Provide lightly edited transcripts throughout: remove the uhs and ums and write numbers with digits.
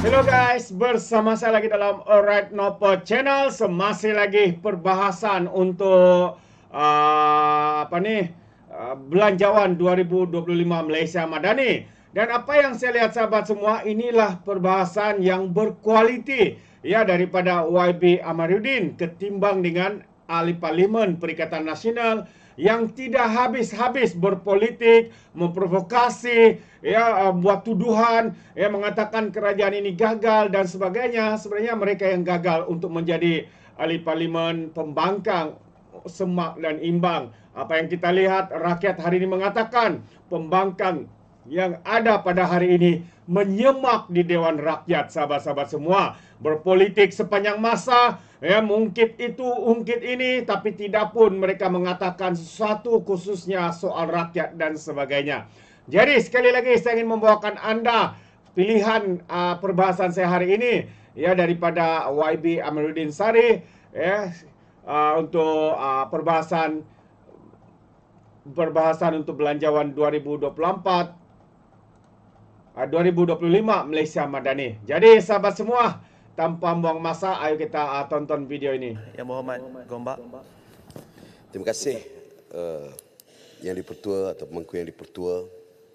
Hello guys, bersama saya lagi dalam Alright Nopo Channel. Masih lagi perbahasan untuk belanjawan 2025 Malaysia Madani. Dan apa yang saya lihat sahabat semua, inilah perbahasan yang berkualiti ya daripada YB Amaruddin ketimbang dengan ahli parlimen Perikatan Nasional yang tidak habis-habis berpolitik, memprovokasi, ya buat tuduhan, ya mengatakan kerajaan ini gagal dan sebagainya. Sebenarnya mereka yang gagal untuk menjadi ahli parlimen pembangkang semak dan imbang. Apa yang kita lihat, rakyat hari ini mengatakan pembangkang yang ada pada hari ini menyemak di Dewan Rakyat, sahabat-sahabat semua. Berpolitik sepanjang masa, ya mungkit itu, ungkit ini, tapi tidak pun mereka mengatakan sesuatu khususnya soal rakyat dan sebagainya. Jadi sekali lagi saya ingin membawakan Anda pilihan perbahasan saya hari ini ya daripada YB Amaruddin Sari ya untuk perbahasan untuk belanjawan 2025 Malaysia Madani. Jadi sahabat semua, tanpa buang masa, ayo kita tonton video ini. Yang Muhammad Gombak. Terima kasih Yang di-Pertua atau Pemangku Yang di-Pertua,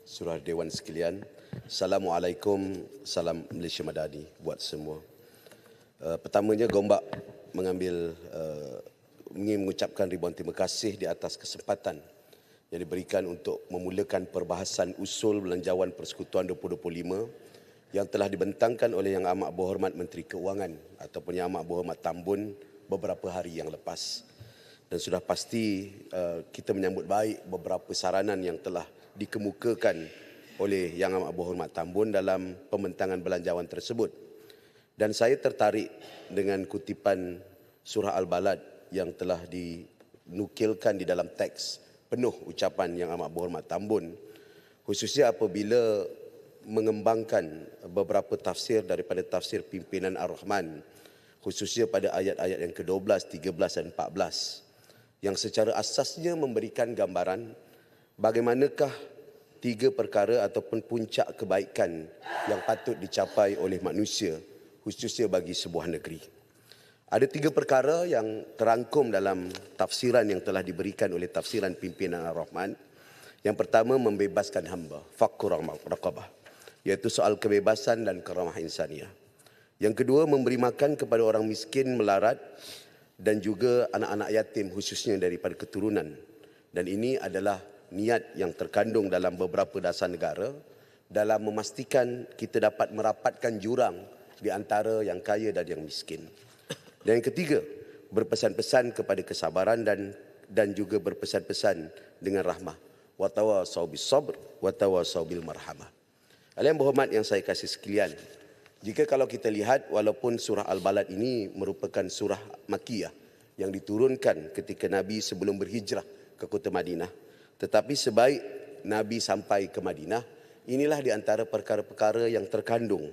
Surah Dewan sekalian. Assalamualaikum, salam Malaysia Madani buat semua. Pertamanya Gombak ingin mengucapkan ribuan terima kasih di atas kesempatan yang diberikan untuk memulakan perbahasan usul belanjawan Persekutuan 2025 yang telah dibentangkan oleh Yang Amat Berhormat Menteri Keuangan ataupun Yang Amat Berhormat Tambun beberapa hari yang lepas. Dan sudah pasti kita menyambut baik beberapa saranan yang telah dikemukakan oleh Yang Amat Berhormat Tambun dalam pembentangan belanjawan tersebut. Dan saya tertarik dengan kutipan surah Al-Balad yang telah dinukilkan di dalam teks penuh ucapan Yang Amat Berhormat Tambun, khususnya apabila mengembangkan beberapa tafsir daripada tafsir pimpinan Ar-Rahman, khususnya pada ayat-ayat yang ke-12, 13 dan 14, yang secara asasnya memberikan gambaran bagaimanakah tiga perkara ataupun puncak kebaikan yang patut dicapai oleh manusia, khususnya bagi sebuah negeri. Ada tiga perkara yang terangkum dalam tafsiran yang telah diberikan oleh tafsiran pimpinan Ar-Rahman. Yang pertama, membebaskan hamba, fakkur raqabah, iaitu soal kebebasan dan keramah insaniah. Yang kedua, memberi makan kepada orang miskin melarat dan juga anak-anak yatim khususnya daripada keturunan. Dan ini adalah niat yang terkandung dalam beberapa dasar negara dalam memastikan kita dapat merapatkan jurang di antara yang kaya dan yang miskin. Dan yang ketiga, berpesan-pesan kepada kesabaran dan juga berpesan-pesan dengan rahmah. Wa tawasau bis sabr wa tawasau bil marhamah. Yang berhormat yang saya kasih sekalian, jika kalau kita lihat walaupun surah Al-Balad ini merupakan surah Makkiyah yang diturunkan ketika Nabi sebelum berhijrah ke kota Madinah, tetapi sebaik Nabi sampai ke Madinah, inilah di antara perkara-perkara yang terkandung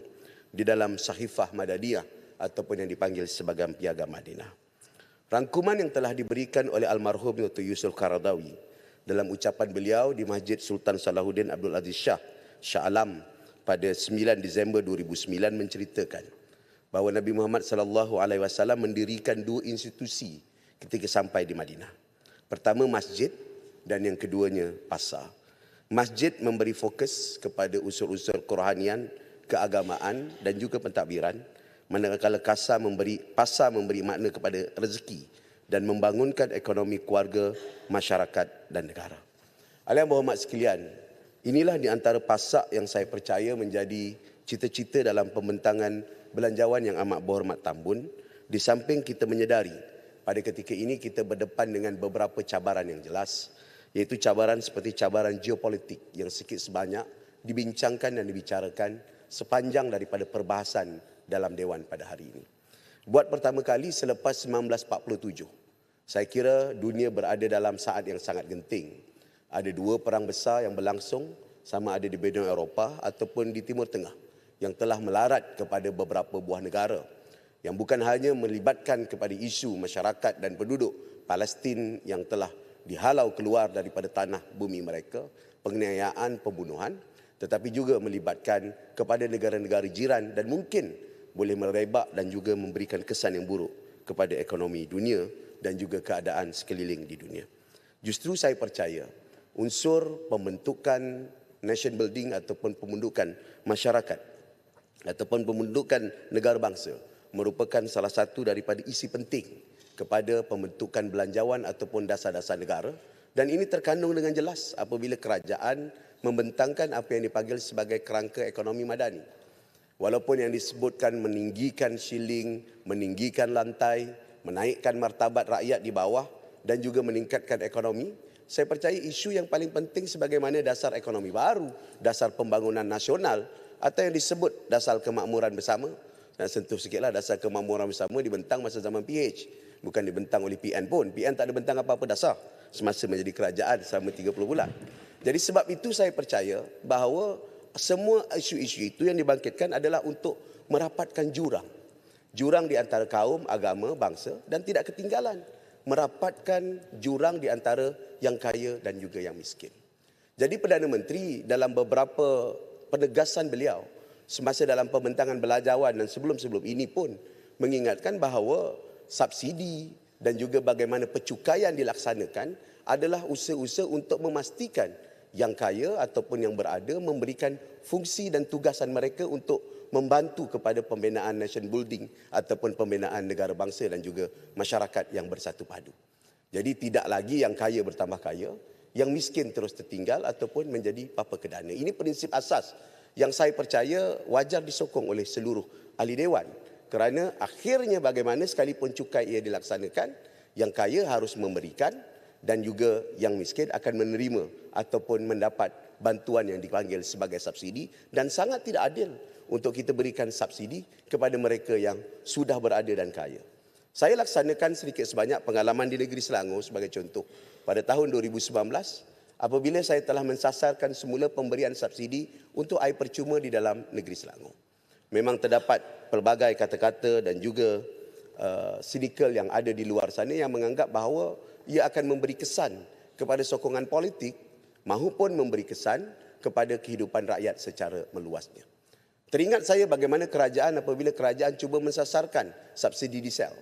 di dalam Sahifah Madadiyah ataupun yang dipanggil sebagai Piagam Madinah. Rangkuman yang telah diberikan oleh almarhum Dr. Yusuf Qaradawi dalam ucapan beliau di Masjid Sultan Salahuddin Abdul Aziz Shah Alam pada 9 Disember 2009 menceritakan bahawa Nabi Muhammad SAW mendirikan dua institusi ketika sampai di Madinah. Pertama masjid dan yang keduanya pasar. Masjid memberi fokus kepada unsur-unsur kerohanian, keagamaan dan juga pentadbiran, manakala pasar memberi makna kepada rezeki dan membangunkan ekonomi keluarga, masyarakat dan negara. Yang berhormat sekalian, inilah di antara pasak yang saya percaya menjadi cita-cita dalam pembentangan belanjawan Yang Amat Berhormat Tambun, di samping kita menyedari pada ketika ini kita berdepan dengan beberapa cabaran yang jelas, iaitu cabaran seperti cabaran geopolitik yang sikit sebanyak dibincangkan dan dibicarakan sepanjang daripada perbahasan dalam Dewan pada hari ini. Buat pertama kali selepas 1947, saya kira dunia berada dalam saat yang sangat genting. Ada dua perang besar yang berlangsung, sama ada di benua Eropah ataupun di Timur Tengah, yang telah melarat kepada beberapa buah negara, yang bukan hanya melibatkan kepada isu masyarakat dan penduduk Palestin yang telah dihalau keluar daripada tanah bumi mereka, penganiayaan, pembunuhan, tetapi juga melibatkan kepada negara-negara jiran dan mungkin boleh merebak dan juga memberikan kesan yang buruk kepada ekonomi dunia dan juga keadaan sekeliling di dunia. Justru saya percaya unsur pembentukan nation building ataupun pembentukan masyarakat ataupun pembentukan negara bangsa merupakan salah satu daripada isi penting kepada pembentukan belanjawan ataupun dasar-dasar negara, dan ini terkandung dengan jelas apabila kerajaan membentangkan apa yang dipanggil sebagai kerangka ekonomi madani. Walaupun yang disebutkan meninggikan shilling, meninggikan lantai, menaikkan martabat rakyat di bawah dan juga meningkatkan ekonomi, saya percaya isu yang paling penting sebagaimana dasar ekonomi baru, dasar pembangunan nasional atau yang disebut dasar kemakmuran bersama. Dan sentuh sikitlah, dasar kemakmuran bersama dibentang masa zaman PH, bukan dibentang oleh PN pun. PN tak ada bentang apa-apa dasar semasa menjadi kerajaan selama 30 bulan. Jadi sebab itu saya percaya bahawa semua isu-isu itu yang dibangkitkan adalah untuk merapatkan jurang. Jurang di antara kaum, agama, bangsa dan tidak ketinggalan merapatkan jurang di antara yang kaya dan juga yang miskin. Jadi Perdana Menteri dalam beberapa penegasan beliau semasa dalam pembentangan belanjawan dan sebelum-sebelum ini pun mengingatkan bahawa subsidi dan juga bagaimana pencukaian dilaksanakan adalah usaha-usaha untuk memastikan yang kaya ataupun yang berada memberikan fungsi dan tugasan mereka untuk membantu kepada pembinaan nation building ataupun pembinaan negara bangsa dan juga masyarakat yang bersatu padu. Jadi tidak lagi yang kaya bertambah kaya, yang miskin terus tertinggal ataupun menjadi papa kedana. Ini prinsip asas yang saya percaya wajar disokong oleh seluruh ahli dewan. Kerana akhirnya bagaimana sekalipun cukai ia dilaksanakan, yang kaya harus memberikan dan juga yang miskin akan menerima ataupun mendapat bantuan yang dipanggil sebagai subsidi, dan sangat tidak adil untuk kita berikan subsidi kepada mereka yang sudah berada dan kaya. Saya laksanakan sedikit sebanyak pengalaman di negeri Selangor sebagai contoh. Pada tahun 2019, apabila saya telah mensasarkan semula pemberian subsidi untuk air percuma di dalam negeri Selangor. Memang terdapat pelbagai kata-kata dan juga sinikal yang ada di luar sana yang menganggap bahawa ia akan memberi kesan kepada sokongan politik mahupun memberi kesan kepada kehidupan rakyat secara meluasnya. Teringat saya bagaimana kerajaan apabila kerajaan cuba mensasarkan subsidi diesel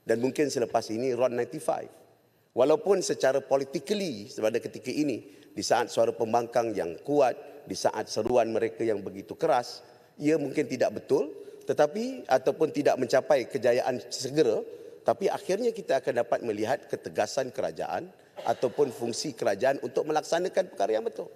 dan mungkin selepas ini RON 95. Walaupun secara politically pada ketika ini, di saat suara pembangkang yang kuat, di saat seruan mereka yang begitu keras, ia mungkin tidak betul, tetapi ataupun tidak mencapai kejayaan segera, tapi akhirnya kita akan dapat melihat ketegasan kerajaan ataupun fungsi kerajaan untuk melaksanakan perkara yang betul.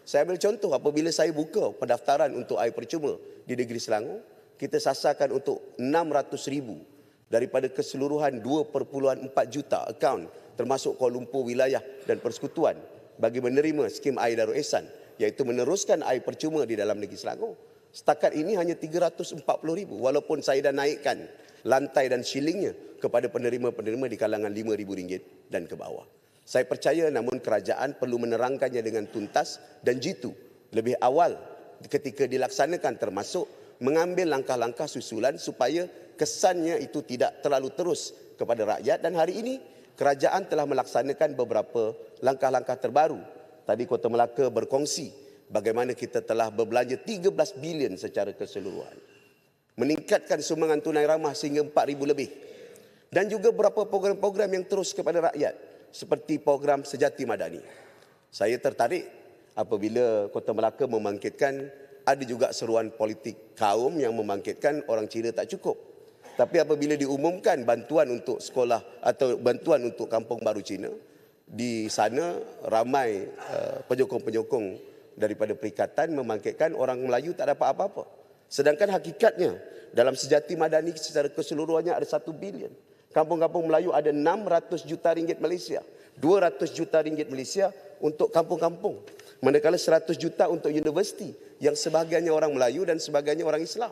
Saya ambil contoh apabila saya buka pendaftaran untuk air percuma di negeri Selangor, kita sasarkan untuk 600,000 daripada keseluruhan 2.4 juta akaun termasuk Kuala Lumpur wilayah dan persekutuan bagi menerima skim air Darul Ehsan, iaitu meneruskan air percuma di dalam negeri Selangor. Setakat ini hanya 340,000 walaupun saya dah naikkan lantai dan shillingnya kepada penerima-penerima di kalangan RM5,000 dan ke bawah. Saya percaya namun kerajaan perlu menerangkannya dengan tuntas dan jitu lebih awal ketika dilaksanakan, termasuk mengambil langkah-langkah susulan supaya kesannya itu tidak terlalu terus kepada rakyat. Dan hari ini kerajaan telah melaksanakan beberapa langkah-langkah terbaru. Tadi Kota Melaka berkongsi bagaimana kita telah berbelanja 13 bilion secara keseluruhan. Meningkatkan sumbangan tunai ramah sehingga 4,000 lebih. Dan juga beberapa program-program yang terus kepada rakyat seperti program Sejati Madani. Saya tertarik apabila Kota Melaka membangkitkan, ada juga seruan politik kaum yang membangkitkan orang Cina tak cukup. Tapi apabila diumumkan bantuan untuk sekolah atau bantuan untuk kampung baru Cina, di sana ramai penyokong-penyokong daripada perikatan membangkitkan orang Melayu tak dapat apa-apa. Sedangkan hakikatnya dalam Sejati Madani secara keseluruhannya ada 1 bilion. Kampung-kampung Melayu ada 600 juta ringgit Malaysia. 200 juta ringgit Malaysia untuk kampung-kampung. Manakala 100 juta untuk universiti yang sebahagiannya orang Melayu dan sebahagiannya orang Islam.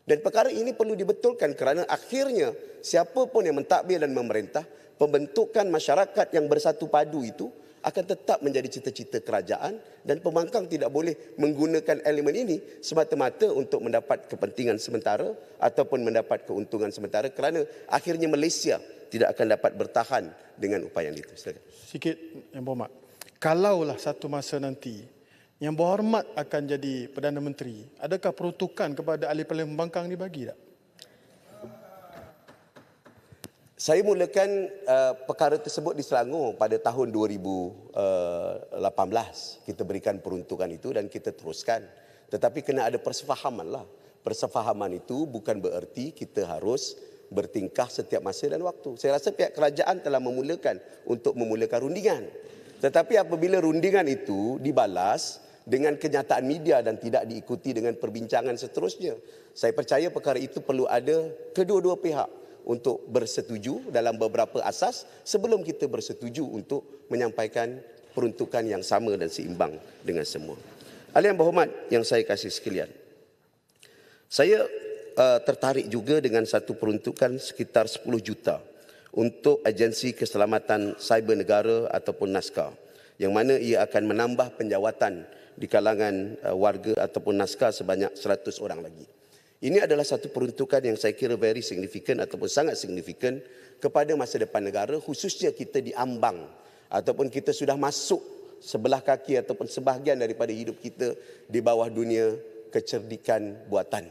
Dan perkara ini perlu dibetulkan kerana akhirnya siapa pun yang mentadbir dan memerintah, pembentukan masyarakat yang bersatu padu itu akan tetap menjadi cita-cita kerajaan, dan pembangkang tidak boleh menggunakan elemen ini semata-mata untuk mendapat kepentingan sementara ataupun mendapat keuntungan sementara, kerana akhirnya Malaysia tidak akan dapat bertahan dengan upaya itu. Silakan. Sikit, Yang Berhormat. Kalaulah satu masa nanti Yang berhormat akan jadi Perdana Menteri, adakah peruntukan kepada ahli Parlimen Pembangkang dibagi tak? Saya mulakan perkara tersebut di Selangor pada tahun 2018. Kita berikan peruntukan itu dan kita teruskan. Tetapi kena ada persefahaman lah. Persefahaman itu bukan bererti kita harus bertingkah setiap masa dan waktu. Saya rasa pihak kerajaan telah memulakan untuk memulakan rundingan. Tetapi apabila rundingan itu dibalas dengan kenyataan media dan tidak diikuti dengan perbincangan seterusnya, saya percaya perkara itu perlu ada kedua-dua pihak untuk bersetuju dalam beberapa asas sebelum kita bersetuju untuk menyampaikan peruntukan yang sama dan seimbang dengan semua. Ahli yang berhormat yang saya kasih sekalian, saya tertarik juga dengan satu peruntukan sekitar 10 juta untuk Agensi Keselamatan Cyber Negara ataupun NASCA, yang mana ia akan menambah penjawatan di kalangan warga ataupun NASCA sebanyak 100 orang lagi. Ini adalah satu peruntukan yang saya kira very significant ataupun sangat signifikan kepada masa depan negara, khususnya kita diambang ataupun kita sudah masuk sebelah kaki ataupun sebahagian daripada hidup kita di bawah dunia kecerdikan buatan,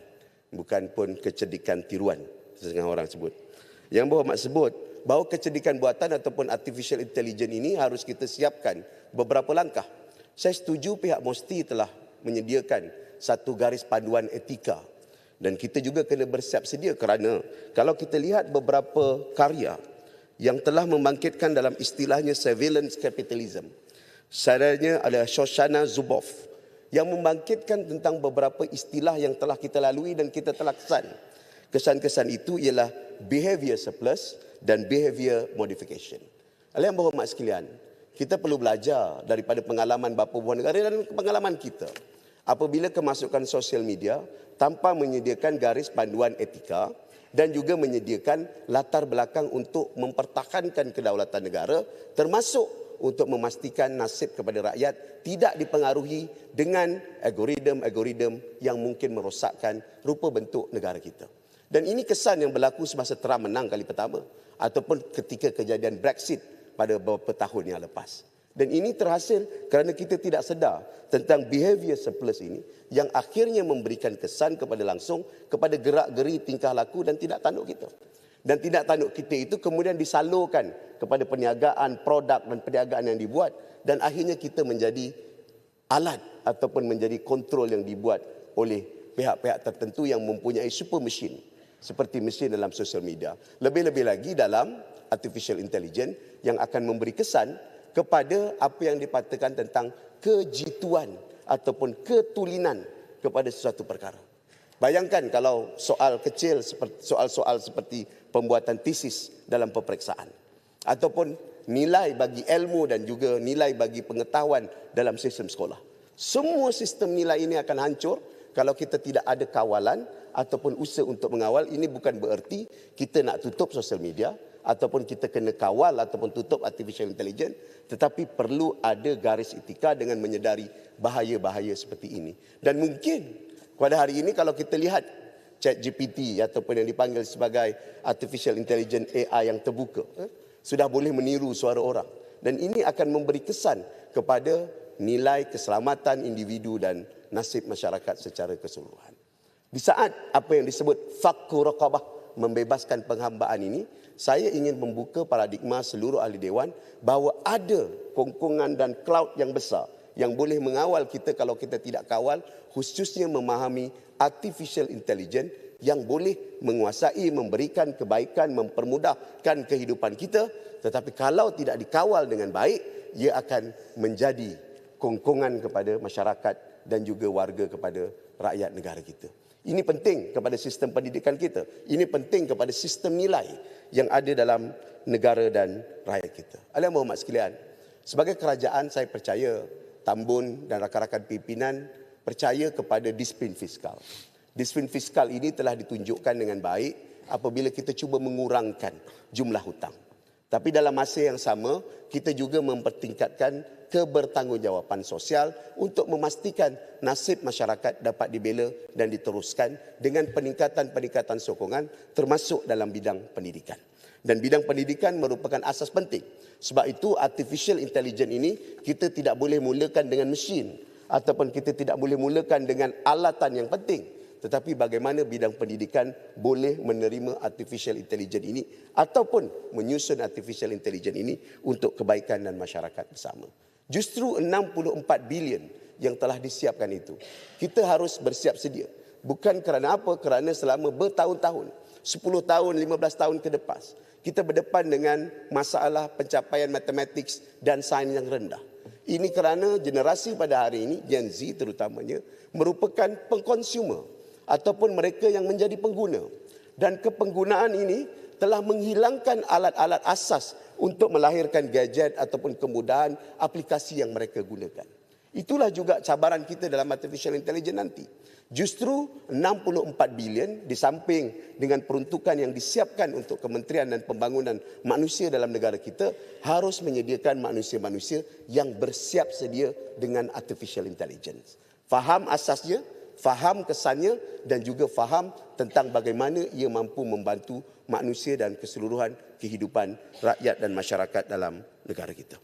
bukan pun kecerdikan tiruan, setengah orang sebut. Yang berhormat sebut bahawa kecerdikan buatan ataupun artificial intelligence ini harus kita siapkan beberapa langkah. Saya setuju pihak MOSTI telah menyediakan satu garis panduan etika dan kita juga kena bersiap sedia kerana kalau kita lihat beberapa karya yang telah membangkitkan dalam istilahnya surveillance capitalism. Saudara ada Shoshana Zuboff yang membangkitkan tentang beberapa istilah yang telah kita lalui dan kita telah kesan. Kesan-kesan itu ialah behavior surplus dan behavior modification. Yang berhormat sekalian, kita perlu belajar daripada pengalaman bapa buah negara dan pengalaman kita. Apabila kemasukan sosial media tanpa menyediakan garis panduan etika dan juga menyediakan latar belakang untuk mempertahankan kedaulatan negara, termasuk untuk memastikan nasib kepada rakyat tidak dipengaruhi dengan algoritma yang mungkin merosakkan rupa bentuk negara kita. Dan ini kesan yang berlaku semasa Trump menang kali pertama ataupun ketika kejadian Brexit pada beberapa tahun yang lepas. Dan ini terhasil kerana kita tidak sedar tentang behavior surplus ini yang akhirnya memberikan kesan kepada langsung kepada gerak-geri tingkah laku dan tidak tanduk kita. Dan tidak tanduk kita itu kemudian disalurkan kepada perniagaan, produk dan perniagaan yang dibuat dan akhirnya kita menjadi alat ataupun menjadi kontrol yang dibuat oleh pihak-pihak tertentu yang mempunyai super mesin seperti mesin dalam sosial media. Lebih-lebih lagi dalam artificial intelligence yang akan memberi kesan kepada apa yang dikatakan tentang kejituan ataupun ketulinan kepada sesuatu perkara. Bayangkan kalau soal kecil seperti soal-soal seperti pembuatan tesis dalam peperiksaan ataupun nilai bagi ilmu dan juga nilai bagi pengetahuan dalam sistem sekolah. Semua sistem nilai ini akan hancur kalau kita tidak ada kawalan ataupun usaha untuk mengawal. Ini bukan bererti kita nak tutup sosial media ataupun kita kena kawal ataupun tutup artificial intelligence, tetapi perlu ada garis etika dengan menyedari bahaya-bahaya seperti ini. Dan mungkin pada hari ini kalau kita lihat ChatGPT ataupun yang dipanggil sebagai artificial intelligence AI yang terbuka, sudah boleh meniru suara orang. Dan ini akan memberi kesan kepada nilai keselamatan individu dan nasib masyarakat secara keseluruhan. Di saat apa yang disebut fakku raqabah, membebaskan penghambaan ini, saya ingin membuka paradigma seluruh ahli dewan bahawa ada kongkongan dan cloud yang besar yang boleh mengawal kita kalau kita tidak kawal, khususnya memahami artificial intelligence yang boleh menguasai, memberikan kebaikan, mempermudahkan kehidupan kita. Tetapi kalau tidak dikawal dengan baik, ia akan menjadi kongkongan kepada masyarakat dan juga warga kepada rakyat negara kita. Ini penting kepada sistem pendidikan kita. Ini penting kepada sistem nilai yang ada dalam negara dan rakyat kita. Yang berhormat sekalian, sebagai kerajaan saya percaya Tambun dan rakan-rakan pimpinan percaya kepada disiplin fiskal. Disiplin fiskal ini telah ditunjukkan dengan baik apabila kita cuba mengurangkan jumlah hutang. Tapi dalam masa yang sama, kita juga mempertingkatkan kebertanggungjawaban sosial untuk memastikan nasib masyarakat dapat dibela dan diteruskan dengan peningkatan-peningkatan sokongan termasuk dalam bidang pendidikan. Dan bidang pendidikan merupakan asas penting. Sebab itu artificial intelligence ini kita tidak boleh mulakan dengan mesin ataupun kita tidak boleh mulakan dengan alatan yang penting. Tetapi bagaimana bidang pendidikan boleh menerima artificial intelligence ini ataupun menyusun artificial intelligence ini untuk kebaikan dan masyarakat bersama. Justru 64 bilion yang telah disiapkan itu, kita harus bersiap sedia. Bukan kerana apa? Kerana selama bertahun-tahun, 10 tahun, 15 tahun ke depan, kita berdepan dengan masalah pencapaian matematik dan sains yang rendah. Ini kerana generasi pada hari ini, Gen Z terutamanya, merupakan pengkonsumer ataupun mereka yang menjadi pengguna. Dan kepenggunaan ini telah menghilangkan alat-alat asas untuk melahirkan gadget ataupun kemudahan aplikasi yang mereka gunakan. Itulah juga cabaran kita dalam artificial intelligence nanti. Justru 64 bilion di samping dengan peruntukan yang disiapkan untuk Kementerian dan Pembangunan Manusia dalam negara kita harus menyediakan manusia-manusia yang bersiap sedia dengan artificial intelligence. Faham asasnya, faham kesannya dan juga faham tentang bagaimana ia mampu membantu manusia dan keseluruhan kehidupan rakyat dan masyarakat dalam negara kita.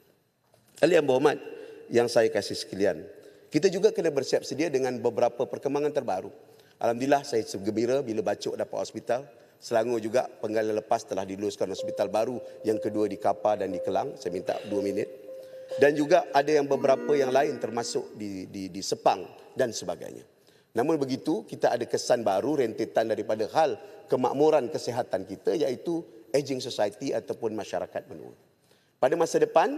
Ahli yang berhormat, yang saya kasih sekalian, kita juga kena bersiap sedia dengan beberapa perkembangan terbaru. Alhamdulillah saya gembira bila Bacok dapat hospital. Selangor juga penggal lepas telah diluluskan hospital baru yang kedua di Kapa dan di Kelang. Saya minta 2 minit. Dan juga ada yang beberapa yang lain termasuk di Sepang dan sebagainya. Namun begitu, kita ada kesan baru rentetan daripada hal kemakmuran kesihatan kita, iaitu aging society ataupun masyarakat menua. Pada masa depan,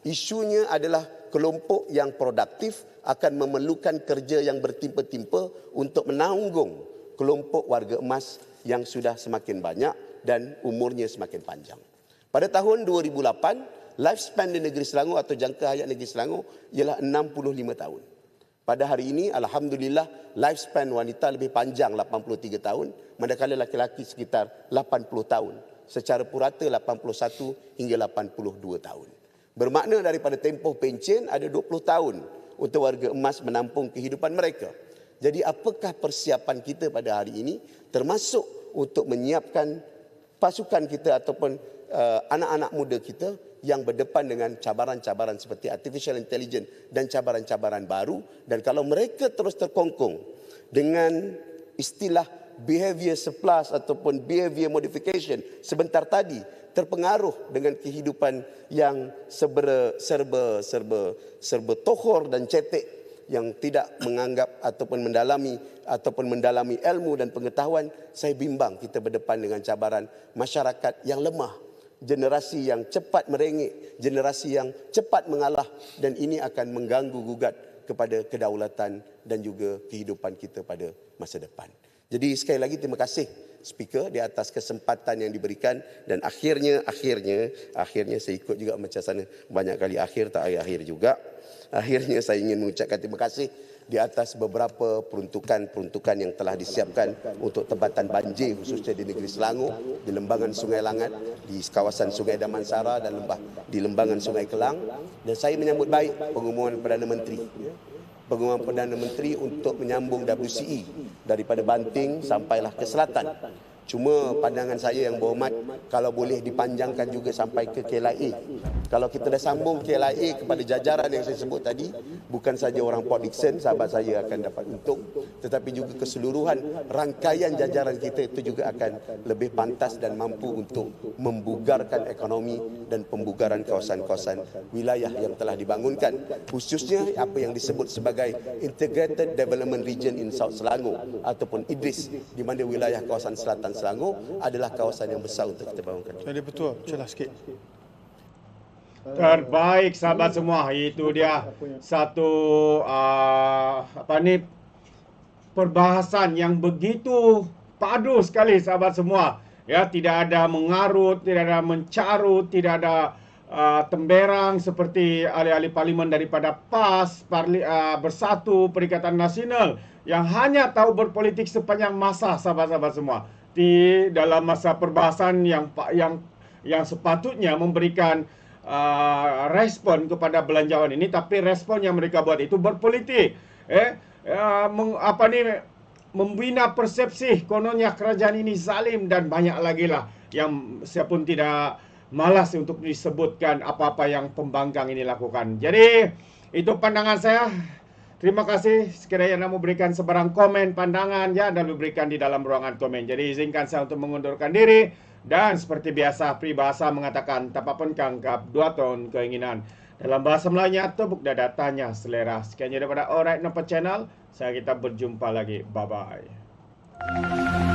isunya adalah kelompok yang produktif akan memerlukan kerja yang bertimpa-timpa untuk menanggung kelompok warga emas yang sudah semakin banyak dan umurnya semakin panjang. Pada tahun 2008, lifespan di negeri Selangor atau jangka hayat negeri Selangor ialah 65 tahun. Pada hari ini, alhamdulillah, lifespan wanita lebih panjang 83 tahun, manakala laki-laki sekitar 80 tahun. Secara purata 81 hingga 82 tahun. Bermakna daripada tempoh pencen ada 20 tahun untuk warga emas menampung kehidupan mereka. Jadi apakah persiapan kita pada hari ini termasuk untuk menyiapkan pasukan kita ataupun anak-anak muda kita yang berdepan dengan cabaran-cabaran seperti artificial intelligence dan cabaran-cabaran baru. Dan kalau mereka terus terkongkong dengan istilah behavior surplus ataupun behavior modification sebentar tadi, terpengaruh dengan kehidupan yang serba tohor dan cetek, yang tidak menganggap ataupun mendalami ilmu dan pengetahuan, saya bimbang kita berdepan dengan cabaran masyarakat yang lemah, generasi yang cepat merengek, generasi yang cepat mengalah, dan ini akan mengganggu gugat kepada kedaulatan dan juga kehidupan kita pada masa depan. Jadi sekali lagi terima kasih Speaker di atas kesempatan yang diberikan, dan akhirnya saya ikut juga macam sana banyak kali akhir tak akhir juga. Akhirnya saya ingin mengucapkan terima kasih di atas beberapa peruntukan yang telah disiapkan untuk tempatan banjir khususnya di negeri Selangor, di lembangan Sungai Langat, di kawasan Sungai Damansara dan di lembangan Sungai Kelang. Dan saya menyambut baik pengumuman Perdana Menteri untuk menyambung WCE daripada Banting sampailah ke selatan. Cuma pandangan saya yang berhormat, kalau boleh dipanjangkan juga sampai ke KLIA. Kalau kita dah sambung KLIA kepada jajaran yang saya sebut tadi, bukan saja orang Port Dickson, sahabat saya akan dapat untung, tetapi juga keseluruhan rangkaian jajaran kita itu juga akan lebih pantas dan mampu untuk membugarkan ekonomi dan pembugaran kawasan-kawasan wilayah yang telah dibangunkan. Khususnya apa yang disebut sebagai Integrated Development Region in South Selangor ataupun IDRIS, di mana wilayah kawasan selatan Selangor adalah kawasan yang besar untuk kita bangunkan. Jadi betul, jelas sikit. Terbaik sahabat semua, itu dia satu perbahasan yang begitu padu sekali sahabat semua. Ya, tidak ada mengarut, tidak ada mencarut, tidak ada temberang seperti ahli-ahli parlimen daripada PAS, Bersatu, Perikatan Nasional yang hanya tahu berpolitik sepanjang masa sahabat-sahabat semua. Di dalam masa perbahasan yang sepatutnya memberikan respon kepada belanjawan ini, tapi respon yang mereka buat itu berpolitik. Membina persepsi kononnya kerajaan ini zalim dan banyak lagi lah yang saya pun tidak malas untuk disebutkan apa-apa yang pembangkang ini lakukan. Jadi itu pandangan saya. Terima kasih sekiranya Anda mau berikan sebarang komen, pandangan ya, dan berikan di dalam ruangan komen. Jadi izinkan saya untuk mengundurkan diri. Dan seperti biasa, peribahasa mengatakan, tapapun kanggap dua ton keinginan. Dalam bahasa Melayunya, tepuk dada tanya selera. Sekian daripada Alright Nampak Channel. Saya kita berjumpa lagi. Bye-bye.